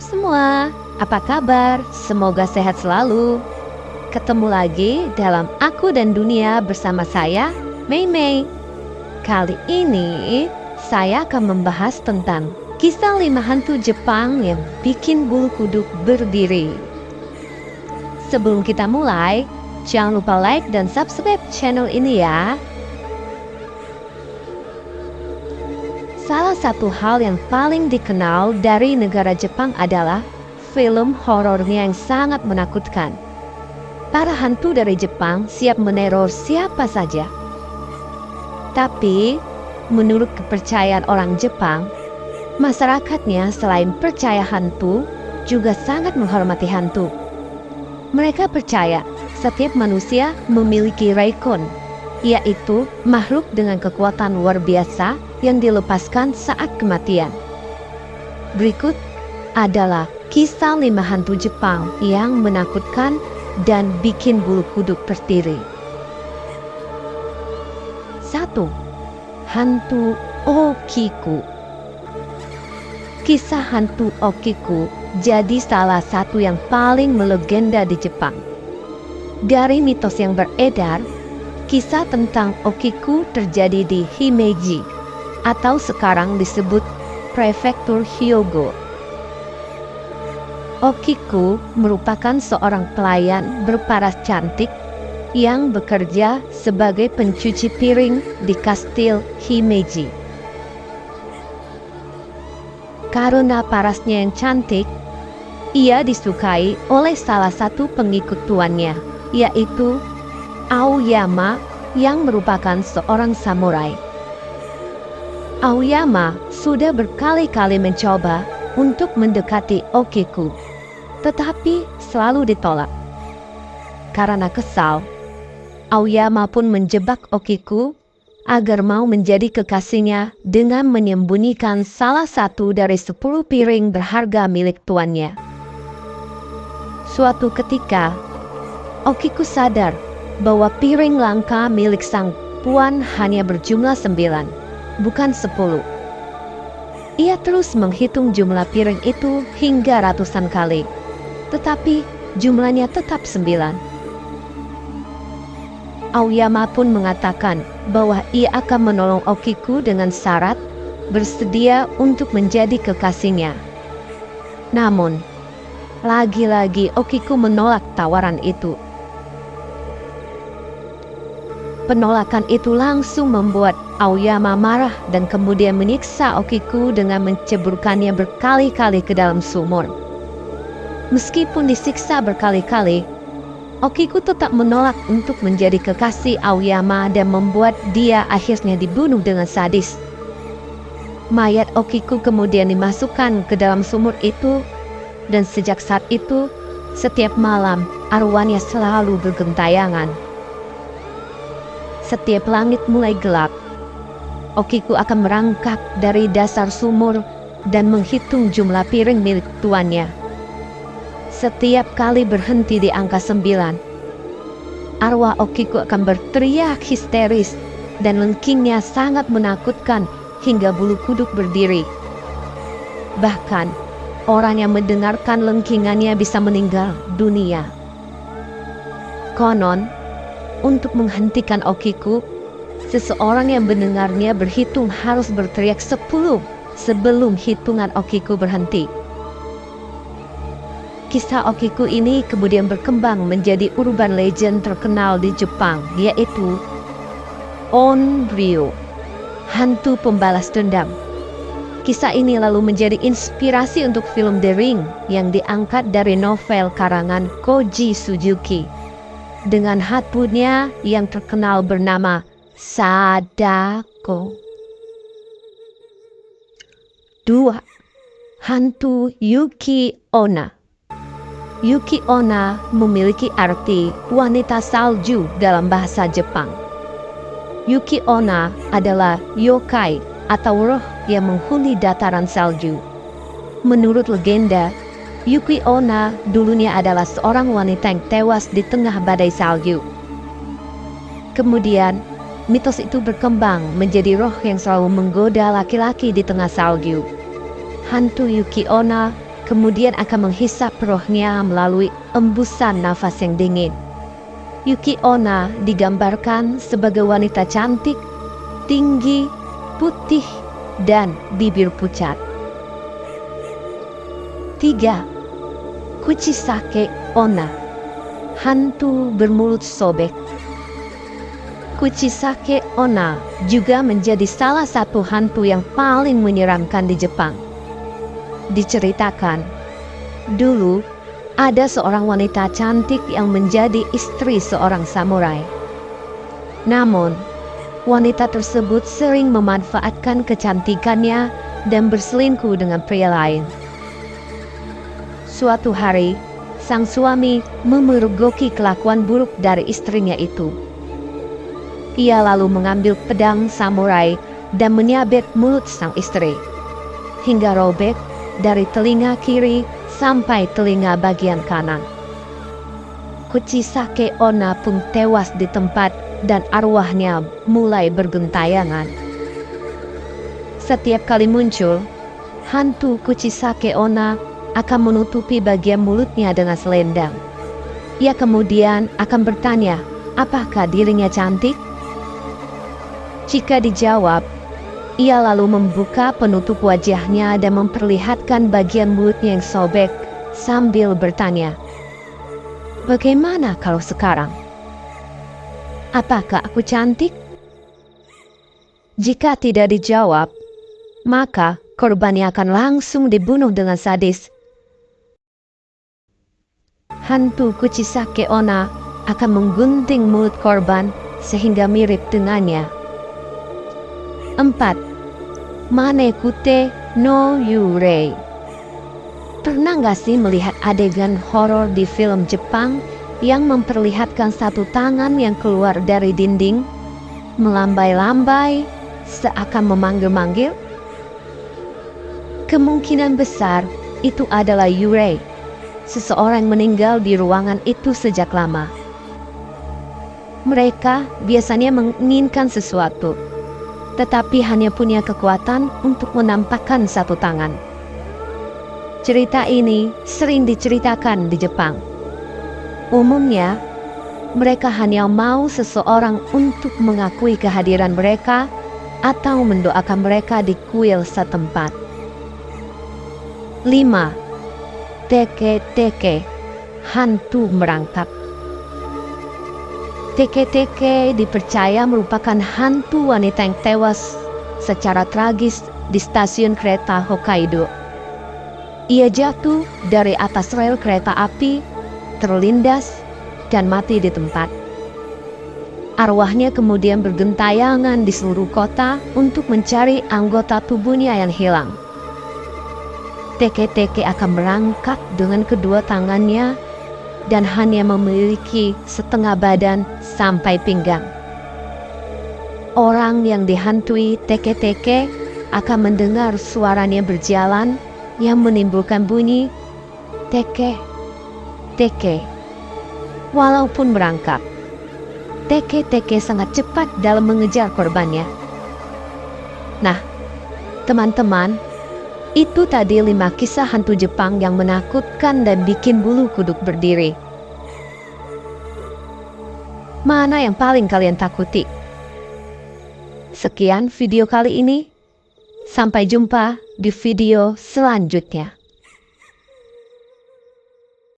semua, apa kabar? Semoga sehat selalu. Ketemu lagi dalam Aku dan Dunia bersama saya, Mei Mei. Kali ini, saya akan membahas tentang kisah 5 hantu Jepang yang bikin bulu kuduk berdiri. Sebelum kita mulai, jangan lupa like dan subscribe channel ini ya. Salah satu hal yang paling dikenal dari negara Jepang adalah film horornya yang sangat menakutkan. Para hantu dari Jepang siap meneror siapa saja. Tapi, menurut kepercayaan orang Jepang, masyarakatnya selain percaya hantu, juga sangat menghormati hantu. Mereka percaya setiap manusia memiliki Raikon, yaitu makhluk dengan kekuatan luar biasa yang dilepaskan saat kematian. Berikut adalah kisah 5 hantu Jepang yang menakutkan dan bikin bulu kuduk berdiri. 1. Hantu Okiku. Kisah hantu Okiku jadi salah satu yang paling melegenda di Jepang. Dari mitos yang beredar, kisah tentang Okiku terjadi di Himeji, atau sekarang disebut Prefektur Hyogo. Okiku merupakan seorang pelayan berparas cantik yang bekerja sebagai pencuci piring di kastil Himeji. Karena parasnya yang cantik, ia disukai oleh salah satu pengikut tuannya, yaitu Aoyama yang merupakan seorang samurai. Aoyama sudah berkali-kali mencoba untuk mendekati Okiku, tetapi selalu ditolak. Karena kesal, Aoyama pun menjebak Okiku agar mau menjadi kekasihnya dengan menyembunyikan salah satu dari 10 piring berharga milik tuannya. Suatu ketika, Okiku sadar bahwa piring langka milik sang tuan hanya berjumlah 9, bukan 10. Ia terus menghitung jumlah piring itu hingga ratusan kali, tetapi jumlahnya tetap 9. Aoyama pun mengatakan bahwa ia akan menolong Okiku dengan syarat bersedia untuk menjadi kekasihnya. Namun, lagi-lagi Okiku menolak tawaran itu. Penolakan itu langsung membuat Aoyama marah dan kemudian menyiksa Okiku dengan menceburkannya berkali-kali ke dalam sumur. Meskipun disiksa berkali-kali, Okiku tetap menolak untuk menjadi kekasih Aoyama dan membuat dia akhirnya dibunuh dengan sadis. Mayat Okiku kemudian dimasukkan ke dalam sumur itu, dan sejak saat itu, setiap malam arwahnya selalu bergentayangan. Setiap langit mulai gelap, Okiku akan merangkak dari dasar sumur dan menghitung jumlah piring milik tuannya. Setiap kali berhenti di angka 9, arwah Okiku akan berteriak histeris dan lengkingnya sangat menakutkan hingga bulu kuduk berdiri. Bahkan, orang yang mendengarkan lengkingannya bisa meninggal dunia. Konon, untuk menghentikan Okiku, seseorang yang mendengarnya berhitung harus berteriak 10 sebelum hitungan Okiku berhenti. Kisah Okiku ini kemudian berkembang menjadi urban legend terkenal di Jepang, yaitu Onryo, hantu pembalas dendam. Kisah ini lalu menjadi inspirasi untuk film The Ring yang diangkat dari novel karangan Koji Suzuki dengan hantunya yang terkenal bernama Sadako. 2. Hantu Yuki Onna. Yuki Onna memiliki arti wanita salju dalam bahasa Jepang. Yuki Onna adalah yokai atau roh yang menghuni dataran salju. Menurut legenda, Yuki Onna dulunya adalah seorang wanita yang tewas di tengah badai salju. Kemudian, mitos itu berkembang menjadi roh yang selalu menggoda laki-laki di tengah salju. Hantu Yuki Onna kemudian akan menghisap rohnya melalui embusan nafas yang dingin. Yuki Onna digambarkan sebagai wanita cantik, tinggi, putih, dan bibir pucat. 3. Kuchisake Onna, hantu bermulut sobek. Kuchisake Onna juga menjadi salah satu hantu yang paling menyeramkan di Jepang. Diceritakan, dulu ada seorang wanita cantik yang menjadi istri seorang samurai. Namun, wanita tersebut sering memanfaatkan kecantikannya dan berselingkuh dengan pria lain. Suatu hari, sang suami memergoki kelakuan buruk dari istrinya itu. Ia lalu mengambil pedang samurai dan menyabet mulut sang istri, hingga robek dari telinga kiri sampai telinga bagian kanan. Kuchisake Onna pun tewas di tempat dan arwahnya mulai bergentayangan. Setiap kali muncul, hantu Kuchisake Onna akan menutupi bagian mulutnya dengan selendang. Ia kemudian akan bertanya, apakah dirinya cantik? Jika dijawab, ia lalu membuka penutup wajahnya dan memperlihatkan bagian mulutnya yang sobek sambil bertanya, bagaimana kalau sekarang? Apakah aku cantik? Jika tidak dijawab, maka korbannya akan langsung dibunuh dengan sadis. Hantu Kuchisake Onna akan menggunting mulut korban sehingga mirip dengannya. 4. Manekute no Yurei. Pernah gak sih melihat adegan horor di film Jepang yang memperlihatkan satu tangan yang keluar dari dinding, melambai-lambai, seakan memanggil-manggil? Kemungkinan besar itu adalah Yurei, seseorang meninggal di ruangan itu sejak lama. Mereka biasanya menginginkan sesuatu, tetapi hanya punya kekuatan untuk menampakkan satu tangan. Cerita ini sering diceritakan di Jepang. Umumnya, mereka hanya mau seseorang untuk mengakui kehadiran mereka atau mendoakan mereka di kuil setempat. 5. Teke-teke, hantu merangkak. Teke-teke dipercaya merupakan hantu wanita yang tewas secara tragis di stasiun kereta Hokkaido. Ia jatuh dari atas rel kereta api, terlindas, dan mati di tempat. Arwahnya kemudian bergentayangan di seluruh kota untuk mencari anggota tubuhnya yang hilang. Teke-teke akan merangkak dengan kedua tangannya dan hanya memiliki setengah badan sampai pinggang. Orang yang dihantui teke-teke akan mendengar suaranya berjalan yang menimbulkan bunyi teke, teke. Walaupun merangkak, teke-teke sangat cepat dalam mengejar korbannya. Nah, teman-teman, itu tadi 5 kisah hantu Jepang yang menakutkan dan bikin bulu kuduk berdiri. Mana yang paling kalian takuti? Sekian video kali ini. Sampai jumpa di video selanjutnya.